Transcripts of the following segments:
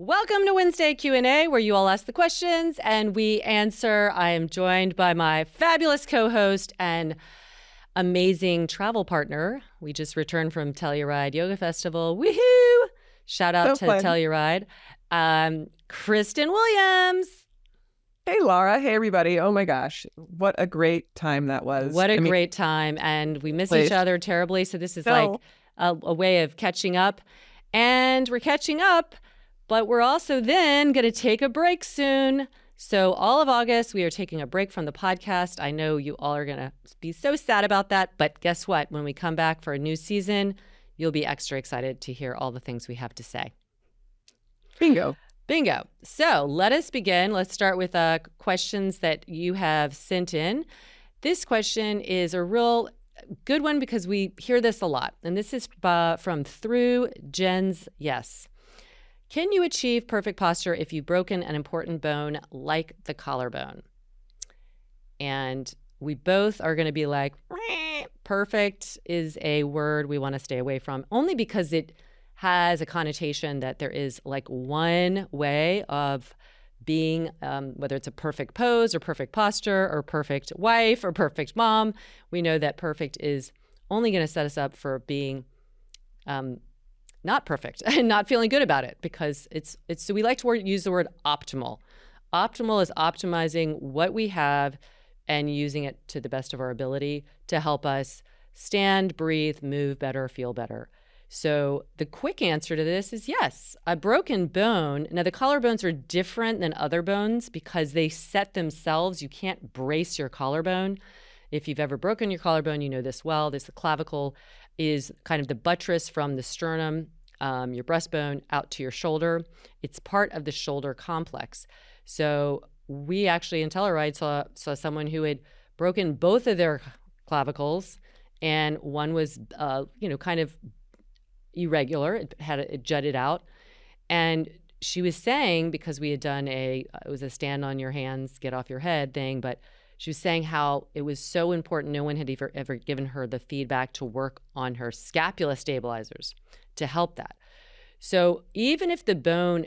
Welcome to Wednesday Q&A, where you all ask the questions and we answer. I am joined by my fabulous co-host and amazing travel partner. We just returned from Telluride Yoga Festival. Woohoo! Shout out to fun. Telluride. Kristen Williams. Hey, Laura. Hey, everybody. Oh, my gosh. What a great time that was. What a great time. And we miss each other terribly. So this is like a way of catching up. And we're catching up, but we're also then going to take a break soon. So all of August, we are taking a break from the podcast. I know you all are going to be so sad about that. But guess what? When we come back for a new season, you'll be extra excited to hear all the things we have to say. Bingo. So let us begin. Let's start with questions that you have sent in. This question is a real good one because we hear this a lot. And this is from Through Jen's Yes. Can you achieve perfect posture if you've broken an important bone like the collarbone? And we both are going to be like, perfect is a word we want to stay away from, only because it has a connotation that there is like one way of being, whether it's a perfect pose or perfect posture or perfect wife or perfect mom. We know that perfect is only going to set us up for being not perfect and not feeling good about it, because it's so we like to use the word optimal. Optimal is optimizing what we have and using it to the best of our ability to help us stand, breathe, move better, feel better. So the quick answer to this is yes. A broken bone, now the collarbones are different than other bones because they set themselves. You can't brace your collarbone. If you've ever broken your collarbone, you know this well. The clavicle is kind of the buttress from the sternum, your breastbone, out to your shoulder. It's part of the shoulder complex. So we actually in Telluride saw someone who had broken both of their clavicles, and one was, kind of irregular. It jutted out. And she was saying, because we had done it was a stand on your hands, get off your head thing, but she was saying how it was so important. No one had ever given her the feedback to work on her scapula stabilizers to help that. So even if the bone,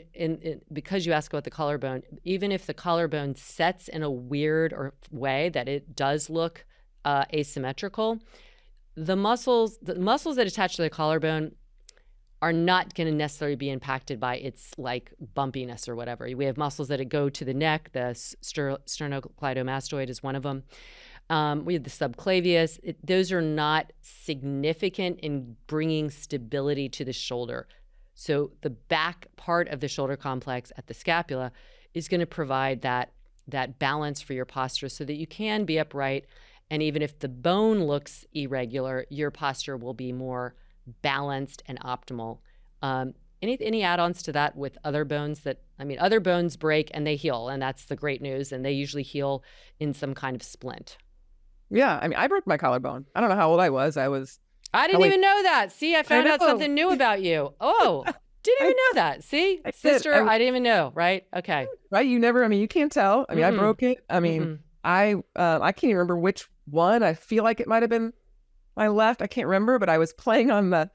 because you asked about the collarbone, even if the collarbone sets in a weird way that it does look asymmetrical, the muscles that attach to the collarbone are not going to necessarily be impacted by its like bumpiness or whatever. We have muscles that go to the neck. The sternocleidomastoid is one of them. We have the subclavius. Those are not significant in bringing stability to the shoulder. So the back part of the shoulder complex at the scapula is going to provide that balance for your posture so that you can be upright. And even if the bone looks irregular, your posture will be more balanced and optimal. Any add-ons to that with other bones other bones break and they heal, and that's the great news, and they usually heal in some kind of splint. Yeah, I broke my collarbone. I don't know how old I was. I didn't even know that. See, I found out something new about you. Oh, didn't even know that. See, sister, I didn't even know, right? Okay. Right, you can't tell. I broke it. I can't even remember which one. I feel like it might have been my left. I can't remember, but I was playing on the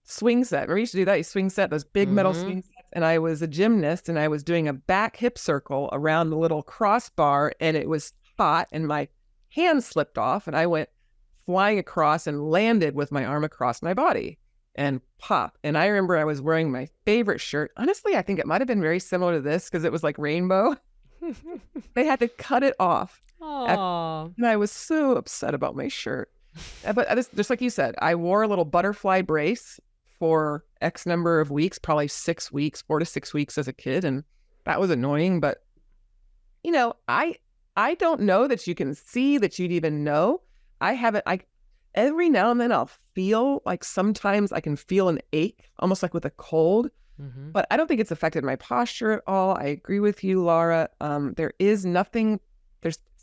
swing set. Remember, you used to do that. You swing set, those big metal swing sets. And I was a gymnast, and I was doing a back hip circle around the little crossbar, and it was hot, and my hand slipped off, and I went flying across and landed with my arm across my body and pop. And I remember I was wearing my favorite shirt. Honestly, I think it might have been very similar to this because it was like rainbow. They had to cut it off. Aww. And I was so upset about my shirt. But just like you said, I wore a little butterfly brace for X number of weeks, probably 6 weeks, 4 to 6 weeks as a kid. And that was annoying. But, I don't know that you can see that you'd even know. Every now and then I'll feel like sometimes I can feel an ache, almost like with a cold. Mm-hmm. But I don't think it's affected my posture at all. I agree with you, Laura. There's nothing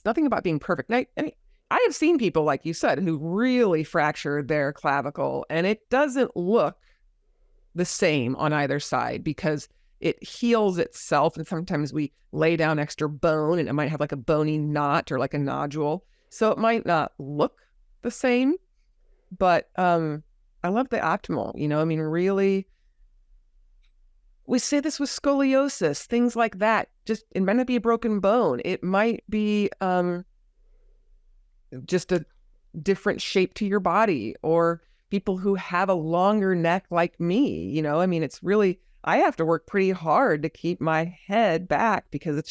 about being perfect. I have seen people, like you said, who really fractured their clavicle, and it doesn't look the same on either side because it heals itself. And sometimes we lay down extra bone and it might have like a bony knot or like a nodule. So it might not look the same, but I love the optimal, really We say this with scoliosis, things like that. Just, it might not be a broken bone. It might be just a different shape to your body, or people who have a longer neck like me. I mean, it's really, I have to work pretty hard to keep my head back because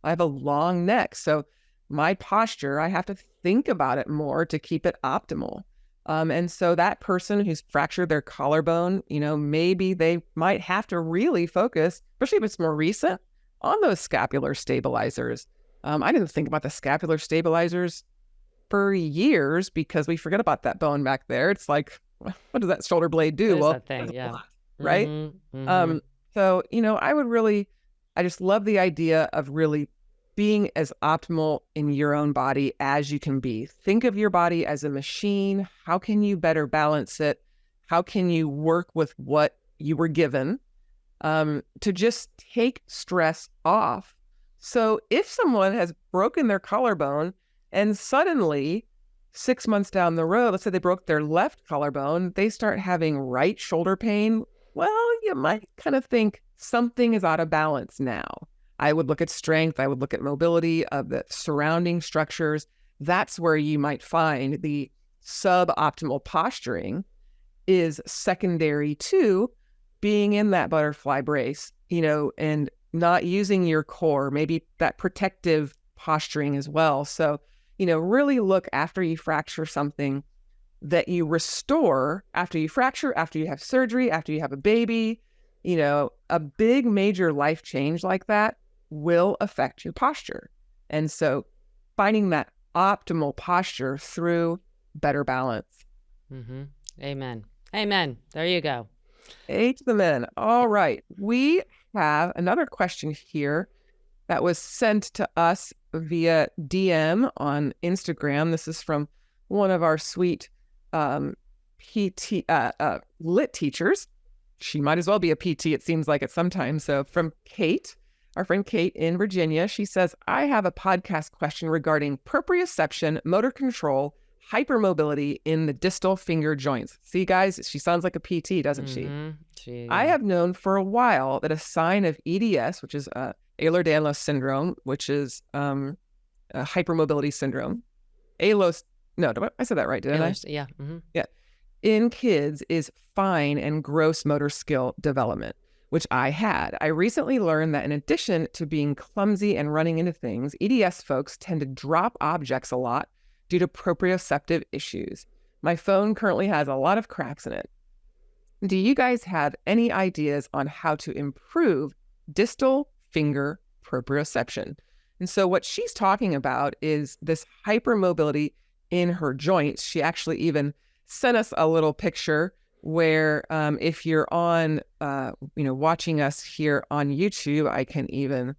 I have a long neck. So my posture, I have to think about it more to keep it optimal. And so that person who's fractured their collarbone, maybe they might have to really focus, especially if it's more recent, on those scapular stabilizers. I didn't think about the scapular stabilizers for years because we forget about that bone back there. It's like, what does that shoulder blade do? Well, that thing, yeah. Right? So, I just love the idea of really being as optimal in your own body as you can be. Think of your body as a machine. How can you better balance it? How can you work with what you were given to just take stress off? So if someone has broken their collarbone and suddenly 6 months down the road, let's say they broke their left collarbone, they start having right shoulder pain, well, you might kind of think something is out of balance now. I would look at strength. I would look at mobility of the surrounding structures. That's where you might find the suboptimal posturing is secondary to being in that butterfly brace, and not using your core, maybe that protective posturing as well. So, really look after you fracture something that you restore after you fracture, after you have surgery, after you have a baby. A big major life change like that will affect your posture. And so finding that optimal posture through better balance. Amen. Amen. There you go. A to the men. All right. We have another question here that was sent to us via DM on Instagram. This is from one of our sweet PT lit teachers. She might as well be a PT, it seems like it sometimes. So from Kate, our friend Kate in Virginia, she says, I have a podcast question regarding proprioception, motor control, hypermobility in the distal finger joints. See, guys, she sounds like a PT, doesn't she? I have known for a while that a sign of EDS, which is Ehlers-Danlos Syndrome, which is a hypermobility syndrome. I said that right, didn't I? Yeah. Yeah. In kids is fine and gross motor skill development, which I had. I recently learned that in addition to being clumsy and running into things, EDS folks tend to drop objects a lot due to proprioceptive issues. My phone currently has a lot of cracks in it. Do you guys have any ideas on how to improve distal finger proprioception? And so what she's talking about is this hypermobility in her joints. She actually even sent us a little picture where if you're on, watching us here on YouTube, I can even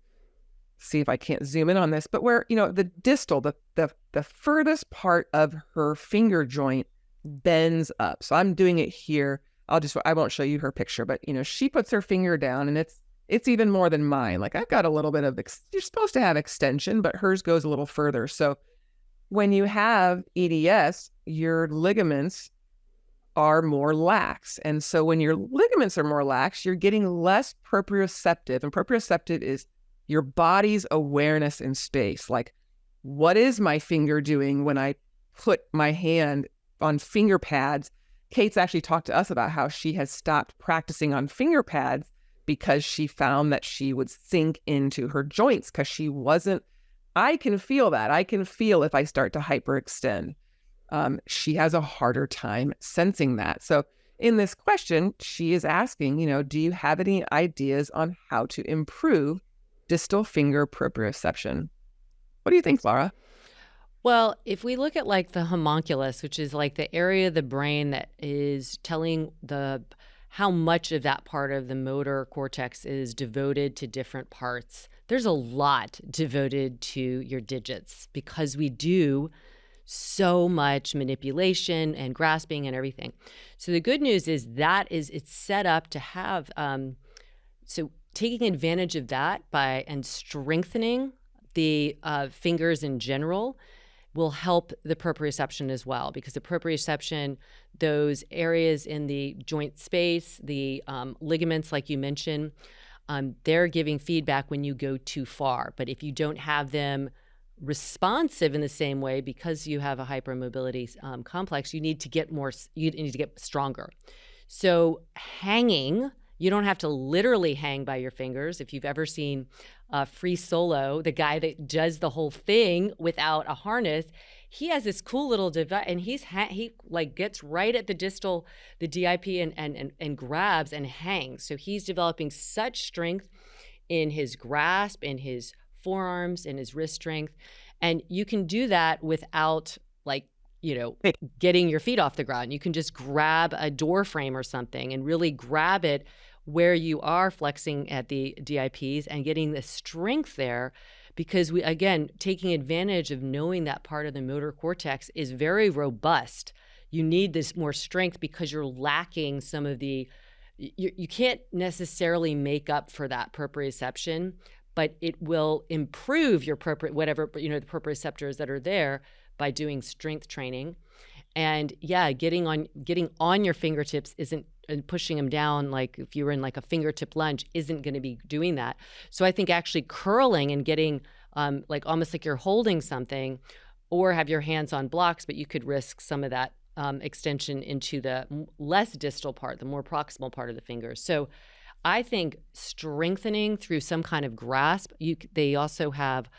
see if I can't zoom in on this, but where, the distal, the furthest part of her finger joint bends up. So I'm doing it here. I won't show you her picture, but, she puts her finger down and it's even more than mine. Like I've got a little bit of, you're supposed to have extension, but hers goes a little further. So when you have EDS, your ligaments are more lax. And so when your ligaments are more lax, you're getting less proprioceptive. And proprioceptive is your body's awareness in space. Like, what is my finger doing when I put my hand on finger pads? Kate's actually talked to us about how she has stopped practicing on finger pads because she found that she would sink into her joints because she wasn't. I can feel that. I can feel if I start to hyperextend. She has a harder time sensing that. So in this question, she is asking, do you have any ideas on how to improve distal finger proprioception? What do you think, Laura? Well, if we look at like the homunculus, which is like the area of the brain that is telling how much of that part of the motor cortex is devoted to different parts, there's a lot devoted to your digits because we do so much manipulation and grasping and everything. So the good news is it's set up to have, so taking advantage of that and strengthening the fingers in general will help the proprioception as well, because the proprioception, those areas in the joint space, the ligaments, like you mentioned, they're giving feedback when you go too far. But if you don't have them responsive in the same way, because you have a hypermobility complex, you need to get stronger. So hanging, you don't have to literally hang by your fingers. If you've ever seen Free Solo, the guy that does the whole thing without a harness, he has this cool little device, and he like gets right at the distal, the DIP, and grabs and hangs. So he's developing such strength in his grasp, in his forearms, in his wrist strength. And you can do that without getting your feet off the ground. You can just grab a door frame or something and really grab it where you are flexing at the DIPs and getting the strength there, because taking advantage of knowing that part of the motor cortex is very robust. You need this more strength because you're lacking some of you can't necessarily make up for that proprioception, but it will improve your the proprioceptors that are there by doing strength training. And getting on your fingertips and pushing them down, like if you were in like a fingertip lunge, isn't going to be doing that. So I think actually curling and getting almost like you're holding something, or have your hands on blocks, but you could risk some of that extension into the less distal part, the more proximal part of the fingers. So I think strengthening through some kind of grasp. They also have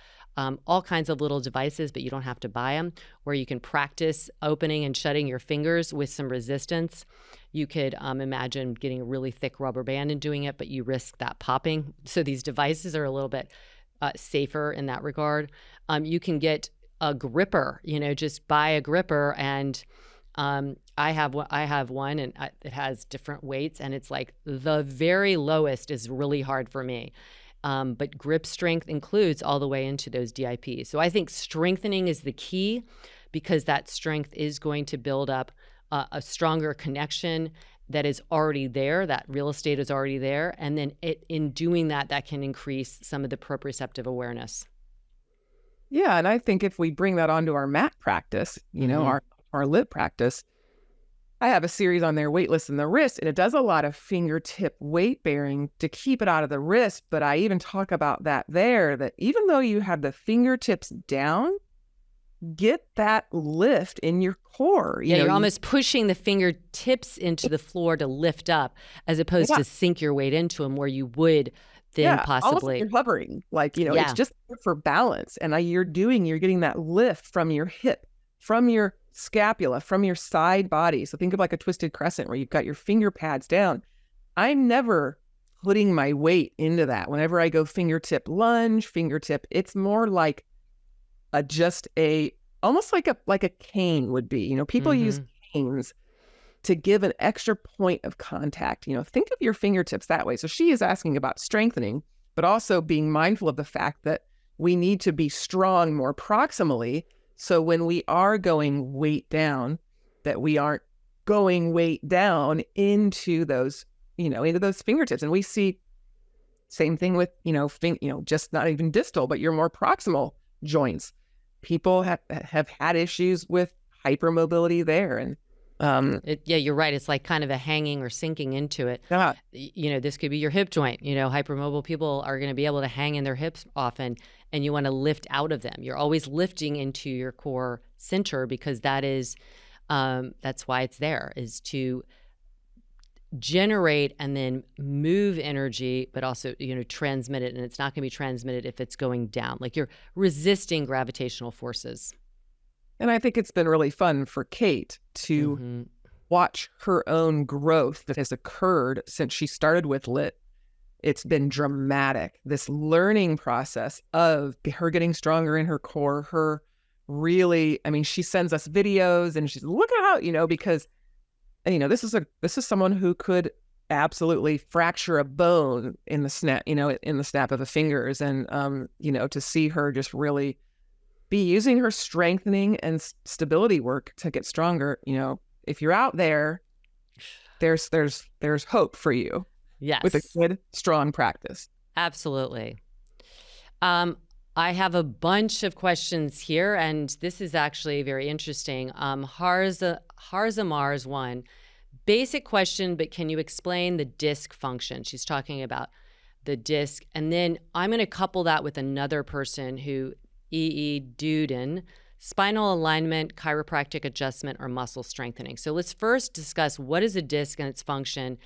all kinds of little devices, but you don't have to buy them, where you can practice opening and shutting your fingers with some resistance. You could imagine getting a really thick rubber band and doing it, but you risk that popping. So these devices are a little bit safer in that regard. You can get a gripper, just buy a gripper, and I have one, and it has different weights, and it's like the very lowest is really hard for me. But grip strength includes all the way into those DIPs. So I think strengthening is the key, because that strength is going to build up a stronger connection that is already there. That real estate is already there. And then in doing that can increase some of the proprioceptive awareness. Yeah. And I think if we bring that onto our mat practice, our lit practice, I have a series on there, weightless in the wrist, and it does a lot of fingertip weight bearing to keep it out of the wrist. But I even talk about that even though you have the fingertips down, get that lift in your core. You're almost pushing the fingertips into the floor to lift up, as opposed to sink your weight into them, where you would then possibly. Almost like you're hovering, it's just for balance. And you're getting that lift from your hip, from your scapula, from your side body. So think of like a twisted crescent where you've got your finger pads down. I'm never putting my weight into that. Whenever I go fingertip lunge, it's more like almost like a cane would be. People use canes to give an extra point of contact. Think of your fingertips that way. So she is asking about strengthening, but also being mindful of the fact that we need to be strong more proximally. So when we are going weight down, that we aren't going weight down into those fingertips. And we see same thing with, just not even distal, but your more proximal joints. People have had issues with hypermobility there. And you're right. It's like kind of a hanging or sinking into it. This could be your hip joint. Hypermobile people are going to be able to hang in their hips often, and you want to lift out of them. You're always lifting into your core center, because that's why it's there, is to generate and then move energy, but also, transmit it. And it's not going to be transmitted if it's going down. Like you're resisting gravitational forces. And I think it's been really fun for Kate to watch her own growth that has occurred since she started with LIT. It's been dramatic, this learning process of her getting stronger in her core, her really, she sends us videos and she's, look at how, because, this is someone who could absolutely fracture a bone in the snap, in the snap of the fingers. And, to see her just really be using her strengthening and stability work to get stronger. If you're out there, there's hope for you. Yes. With a good, strong practice. Absolutely. I have a bunch of questions here, and this is actually very interesting. Harza Mars one, basic question, but can you explain the disc function? She's talking about the disc. And then I'm going to couple that with another person who Duden, spinal alignment, chiropractic adjustment, or muscle strengthening. So let's first discuss what is a disc and its function,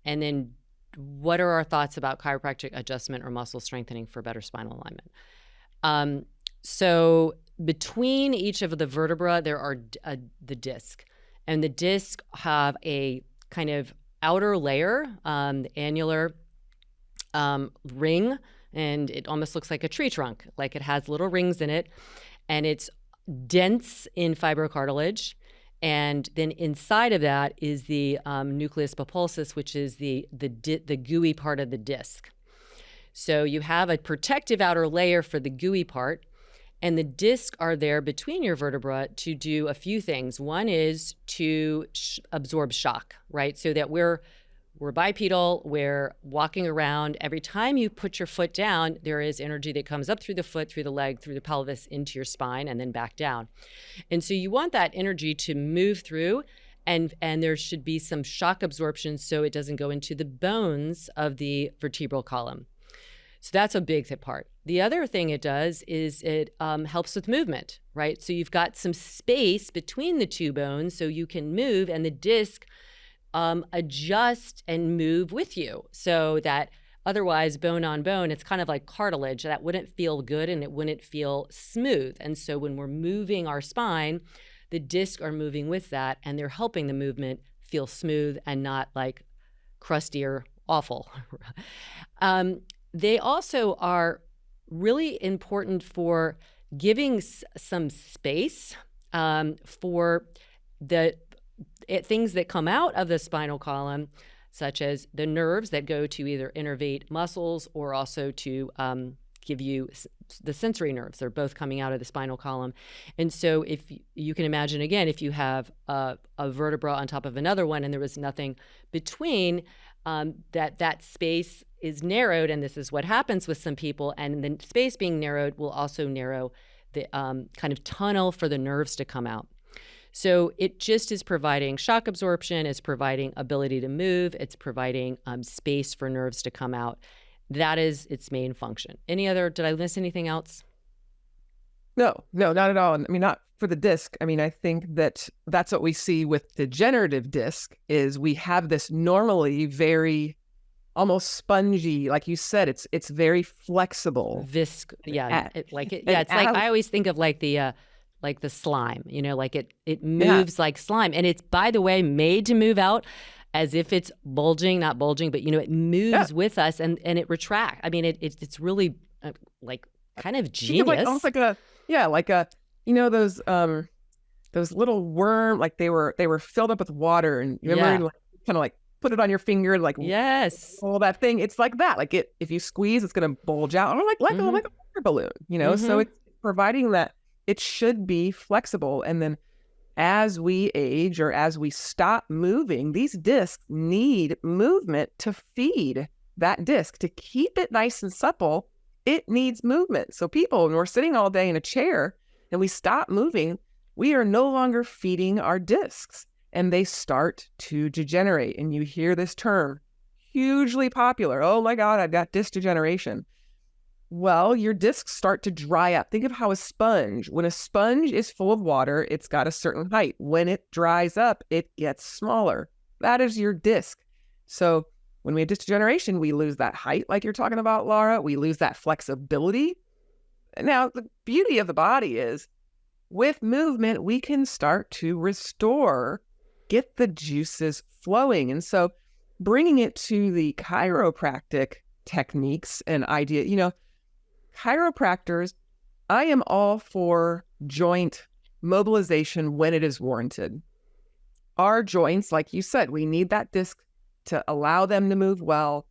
and then what are our thoughts about chiropractic adjustment or muscle strengthening for better spinal alignment. So between each of the vertebra, there are the disc, and the disc have a kind of outer layer, the annular ring, and it almost looks like a tree trunk, like it has little rings in it, and it's dense in fibrocartilage. And then inside of that is the nucleus pulposus, which is the gooey part of the disc. So you have a protective outer layer for the gooey part, and the discs are there between your vertebra to do a few things. One is to absorb shock, right? So that we're bipedal, we're walking around. Every time you put your foot down, there is energy that comes up through the foot, through the leg, through the pelvis, into your spine, and then back down. And so you want that energy to move through, and there should be some shock absorption so it doesn't go into the bones of the vertebral column. So that's a big part. The other thing it does is it helps with movement, right? So you've got some space between the two bones so you can move, and the disc adjust and move with you, so that otherwise bone on bone, it's kind of like cartilage that wouldn't feel good and it wouldn't feel smooth. And so when we're moving our spine, the discs are moving with that, and they're helping the movement feel smooth and not like crusty or awful. They also are really important for giving some space for the things that come out of the spinal column, such as the nerves that go to either innervate muscles or also to give you the sensory nerves. They're both coming out of the spinal column. And so if you can imagine, again, if you have a vertebra on top of another one and there was nothing between, that space is narrowed, and this is what happens with some people, and the space being narrowed will also narrow the kind of tunnel for the nerves to come out. So it just is providing shock absorption, it's providing ability to move, it's providing space for nerves to come out. That is its main function. Did I miss anything else? No, not at all. I mean, not for the disc. I mean, I think that's what we see with degenerative disc is we have this normally very almost spongy, like you said, it's very flexible. It's like I always think of like the slime, like it moves like slime. And it's, by the way, made to move out as if it's bulging, not bulging, but, it moves with us and it retracts. I mean, it's really like kind of genius. Like almost like those little worm, like they were filled up with water, and you remember kind of like put it on your finger, like yes, all that thing. It's like that. Like if you squeeze, it's gonna bulge out, or like a water balloon. So it's providing that it should be flexible. And then as we age or as we stop moving, these discs need movement to feed that disc. To keep it nice and supple, it needs movement. So people, when we're sitting all day in a chair and we stop moving, we are no longer feeding our discs, and they start to degenerate. And you hear this term, hugely popular. Oh my God, I've got disc degeneration. Well, your discs start to dry up. Think of how a sponge, when a sponge is full of water, it's got a certain height. When it dries up, it gets smaller. That is your disc. So when we have disc degeneration, we lose that height, like you're talking about, Laura. We lose that flexibility. Now, the beauty of the body is with movement, we can start to restore, get the juices flowing. And so bringing it to the chiropractic techniques and idea, chiropractors, I am all for joint mobilization when it is warranted. Our joints, like you said, we need that disc to allow them to move well.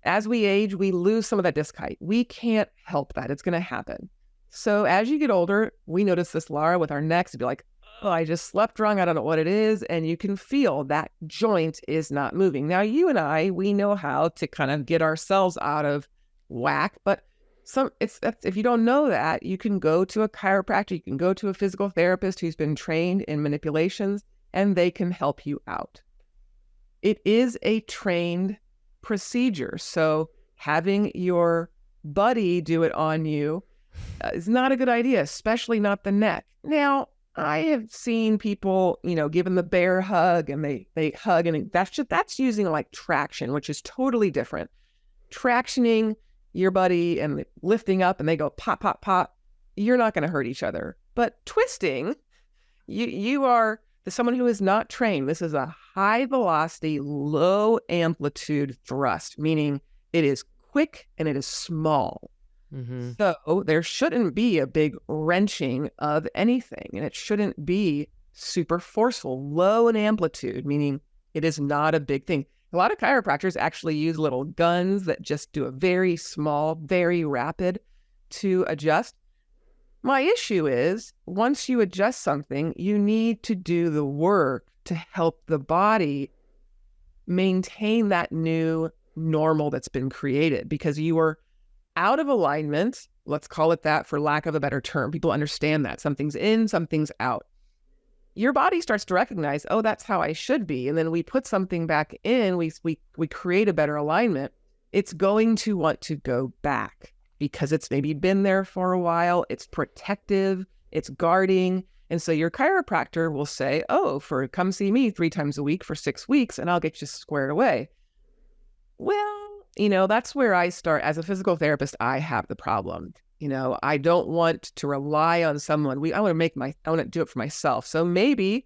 As we age, we lose some of that disc height. We can't help that. It's going to happen. So as you get older, we notice this, Laura, with our necks, to be like, oh, I just slept wrong. I don't know what it is. And you can feel that joint is not moving. Now, you and I, we know how to kind of get ourselves out of whack, but if you don't know that, you can go to a chiropractor, you can go to a physical therapist who's been trained in manipulations, and they can help you out. It is a trained procedure. So having your buddy do it on you is not a good idea, especially not the neck. Now, I have seen people, giving the bear hug, and they hug, and that's using like traction, which is totally different. Tractioning your buddy and lifting up, and they go pop, pop, pop. You're not going to hurt each other. But twisting, you are someone who is not trained. This is a high velocity, low amplitude thrust, meaning it is quick and it is small. Mm-hmm. So there shouldn't be a big wrenching of anything, and it shouldn't be super forceful. Low in amplitude, meaning it is not a big thing. A lot of chiropractors actually use little guns that just do a very small, very rapid to adjust. My issue is, once you adjust something, you need to do the work to help the body maintain that new normal that's been created, because you are out of alignment. Let's call it that for lack of a better term. People understand that. Something's in, something's out. Your body starts to recognize, oh, that's how I should be. And then we put something back in, we create a better alignment. It's going to want to go back because it's maybe been there for a while. It's protective, it's guarding. And so your chiropractor will say, oh, come see me 3 times a week for 6 weeks and I'll get you squared away. Well, that's where I start. As a physical therapist, I have the problem. I don't want to rely on someone. I want to do it for myself. So maybe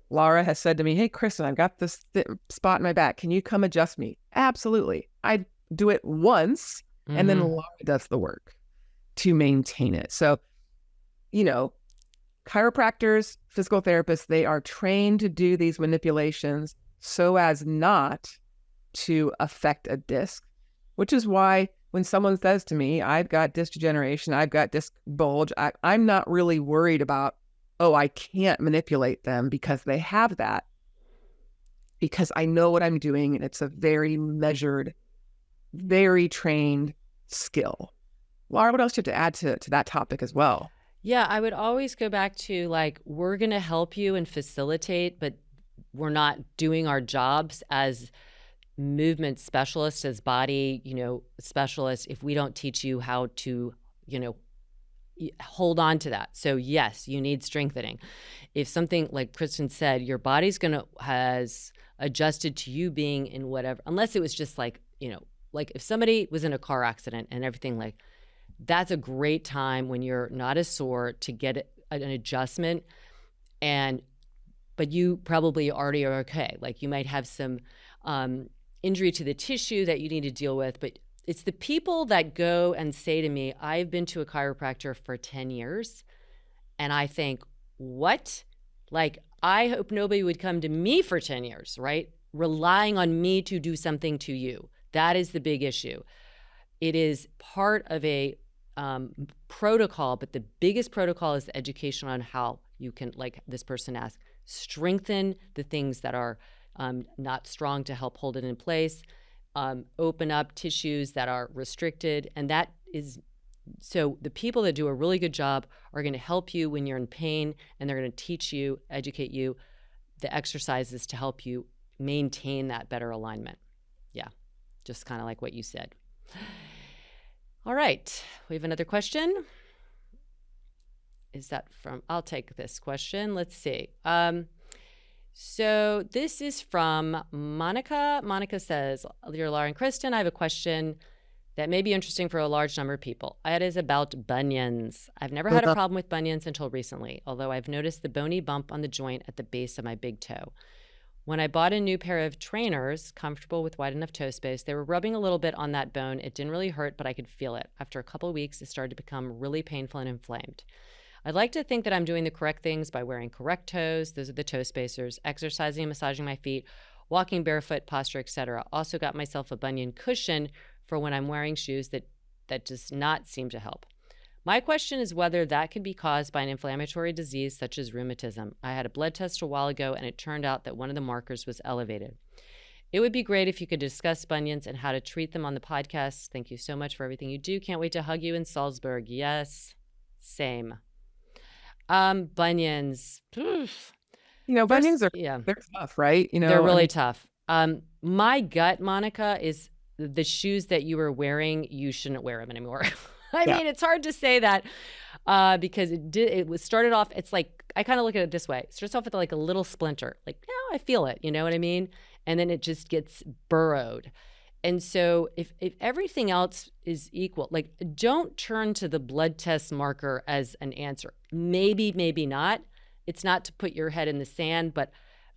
Laura has said to me, hey, Kristen, I've got this spot in my back. Can you come adjust me? Absolutely. I do it once, and then Laura does the work to maintain it. So, chiropractors, physical therapists, they are trained to do these manipulations so as not to affect a disc, which is why when someone says to me, I've got disc degeneration, I've got disc bulge, I'm not really worried about, oh, I can't manipulate them because they have that, because I know what I'm doing, and it's a very measured, very trained skill. Laura, what else do you have to add to that topic as well? Yeah, I would always go back to we're going to help you and facilitate, but we're not doing our jobs as movement specialists, as body, specialists, if we don't teach you how to, hold on to that. So yes, you need strengthening. If something, like Kristen said, your body's has adjusted to you being in whatever, unless it was just like if somebody was in a car accident and everything, that's a great time when you're not as sore to get an adjustment, but you probably already are okay. You might have some injury to the tissue that you need to deal with. But it's the people that go and say to me, I've been to a chiropractor for 10 years. And I think, what? I hope nobody would come to me for 10 years, right? Relying on me to do something to you. That is the big issue. It is part of a protocol, but the biggest protocol is the education on how you can, like this person asked, strengthen the things that are not strong to help hold it in place, open up tissues that are restricted. And that is, so the people that do a really good job are going to help you when you're in pain, and they're going to teach you, educate you, the exercises to help you maintain that better alignment. Yeah, just kind of like what you said. All right, we have another question. Is that from, I'll take this question. Let's see. So this is from Monica. Monica says, dear Laura and Kristen, I have a question that may be interesting for a large number of people. It is about bunions. I've never had a problem with bunions until recently, although I've noticed the bony bump on the joint at the base of my big toe. When I bought a new pair of trainers, comfortable with wide enough toe space, they were rubbing a little bit on that bone. It didn't really hurt, but I could feel it. After a couple of weeks, it started to become really painful and inflamed. I'd like to think that I'm doing the correct things by wearing correct toes, those are the toe spacers, exercising and massaging my feet, walking barefoot, posture, etc. Also got myself a bunion cushion for when I'm wearing shoes that does not seem to help. My question is whether that could be caused by an inflammatory disease such as rheumatism. I had a blood test a while ago, and it turned out that one of the markers was elevated. It would be great if you could discuss bunions and how to treat them on the podcast. Thank you so much for everything you do. Can't wait to hug you in Salzburg. Yes, same. Bunions. Bunions are they're tough, right? They're really tough. My gut, Monica, is the shoes that you were wearing, you shouldn't wear them anymore. I Yeah. mean, it's hard to say that because it was started off, it's like, I kind of look at it this way. It starts off with like a little splinter, like, yeah, I feel it, you know what I mean? And then it just gets burrowed. And so if everything else is equal, like don't turn to the blood test marker as an answer. Maybe, maybe not. It's not to put your head in the sand, but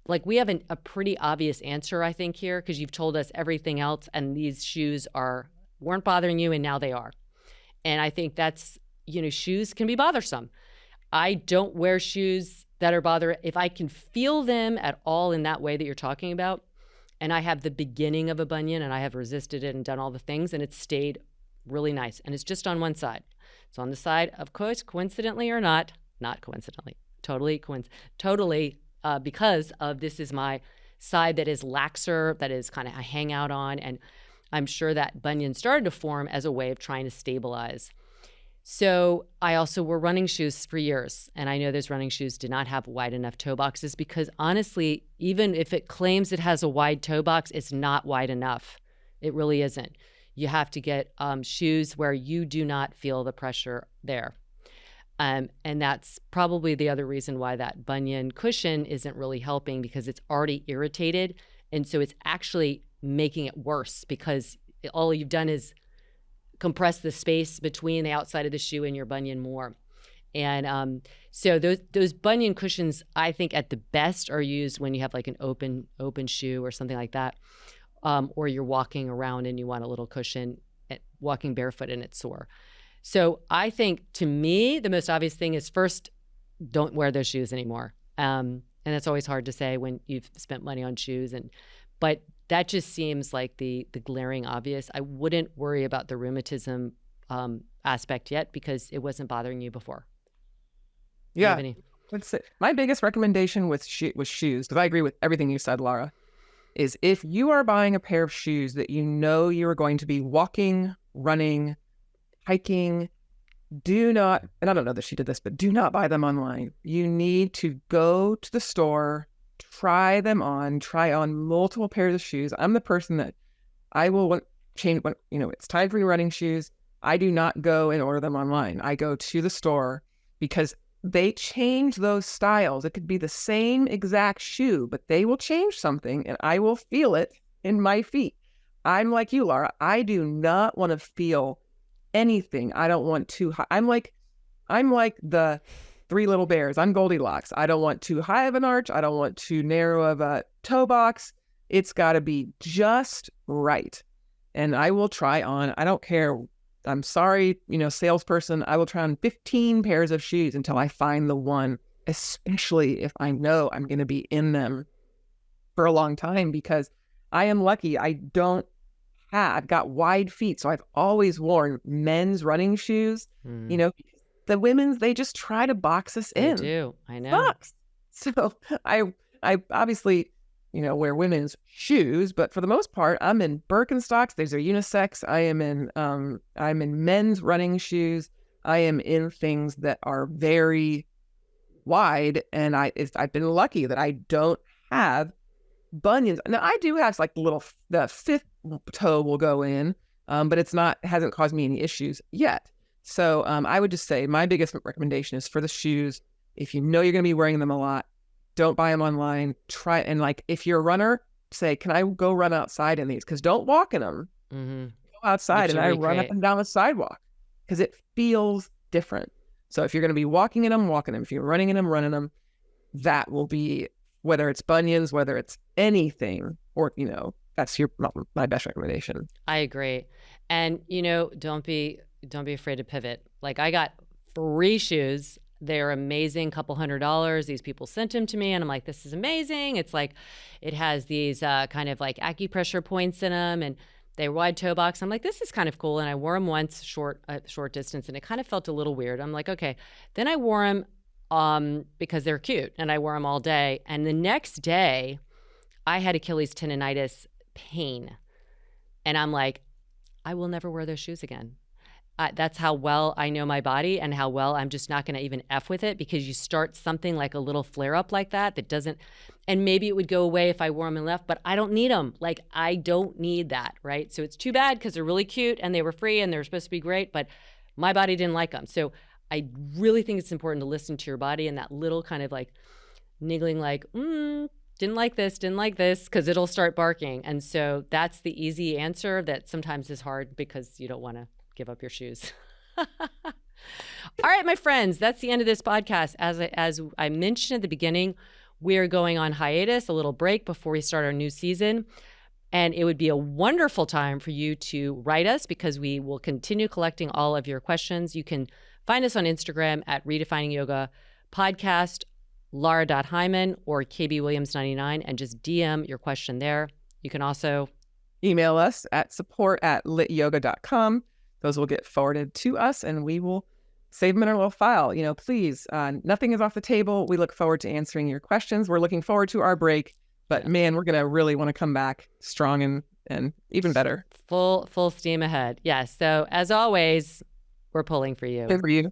like we have a pretty obvious answer, I think, here, because you've told us everything else and these shoes weren't bothering you and now they are. And I think that's, shoes can be bothersome. I don't wear shoes that are bothering. If I can feel them at all in that way that you're talking about, and I have the beginning of a bunion and I have resisted it and done all the things and it's stayed really nice. And it's just on one side. It's on the side, of course, coincidentally or not coincidentally, totally because of this is my side that is laxer, that is kind of I hang out on. And I'm sure that bunion started to form as a way of trying to stabilize. So I also wore running shoes for years. And I know those running shoes did not have wide enough toe boxes because honestly, even if it claims it has a wide toe box, it's not wide enough. It really isn't. You have to get shoes where you do not feel the pressure there. And that's probably the other reason why that bunion cushion isn't really helping because it's already irritated. And so it's actually making it worse because all you've done is compress the space between the outside of the shoe and your bunion more. And so those bunion cushions, I think at the best are used when you have like an open shoe or something like that, or you're walking around and you want a little cushion, walking barefoot and it's sore. So I think to me, the most obvious thing is first, don't wear those shoes anymore. And that's always hard to say when you've spent money on shoes. But that just seems like the glaring obvious. I wouldn't worry about the rheumatism aspect yet because it wasn't bothering you before. Yeah. My biggest recommendation with shoes, because I agree with everything you said, Laura, is if you are buying a pair of shoes that you know you are going to be walking, running, hiking, do not, and I don't know that she did this, but do not buy them online. You need to go to the store, try on multiple pairs of shoes. I'm the person that I will change when, it's time for your running shoes. I do not go and order them online. I go to the store because they change those styles. It could be the same exact shoe, but they will change something and I will feel it in my feet. I'm like you, Laura. I do not want to feel anything. I don't want too high. I'm like the Three Little Bears. I'm Goldilocks. I don't want too high of an arch. I don't want too narrow of a toe box. It's got to be just right. And I will try on, I don't care. I'm sorry, salesperson. I will try on 15 pairs of shoes until I find the one, especially if I know I'm going to be in them for a long time because I am lucky. I've got wide feet. So I've always worn men's running shoes, the women's, they just try to box us in. They do. I know. Box. So I obviously, wear women's shoes, but for the most part, I'm in Birkenstocks. These are unisex. I'm in men's running shoes. I am in things that are very wide, and I've been lucky that I don't have bunions. Now I do have like the fifth toe will go in, but hasn't caused me any issues yet. So I would just say my biggest recommendation is for the shoes. If you know you're going to be wearing them a lot, don't buy them online. Try and if you're a runner, say, can I go run outside in these? Because don't walk in them. Mm-hmm. Go outside and I run up and down the sidewalk because it feels different. So if you're going to be walking in them, walk in them. If you're running in them, run in them. That will be, whether it's bunions, whether it's anything, or, that's my best recommendation. I agree. And, don't be afraid to pivot. Like I got free shoes. They're amazing, couple $100. These people sent them to me and I'm like, this is amazing. It's like, it has these kind of like acupressure points in them and they're wide toe box. I'm like, this is kind of cool. And I wore them once short distance and it kind of felt a little weird. I'm like, okay. Then I wore them because they're cute and I wore them all day. And the next day I had Achilles tendonitis pain. And I'm like, I will never wear those shoes again. That's how well I know my body and how well I'm just not going to even F with it, because you start something like a little flare up like that doesn't, and maybe it would go away if I wore them and left, but I don't need them. Like, I don't need that, right? So it's too bad because they're really cute and they were free and they're supposed to be great, but my body didn't like them. So I really think it's important to listen to your body and that little kind of like niggling, like, didn't like this, because it'll start barking. And so that's the easy answer that sometimes is hard because you don't want to give up your shoes. All right, my friends, that's the end of this podcast. As I mentioned at the beginning, we're going on hiatus, a little break before we start our new season. And it would be a wonderful time for you to write us, because we will continue collecting all of your questions. You can find us on Instagram at Redefining Yoga Podcast, Lara.Hyman or KBWilliams99, and just DM your question there. You can also email us at support@lityoga.com. Those will get forwarded to us and we will save them in our little file. Please, nothing is off the table. We look forward to answering your questions. We're looking forward to our break, but man, we're going to really want to come back strong and even better. Full steam ahead. Yes. So as always, we're pulling for you. Good for you.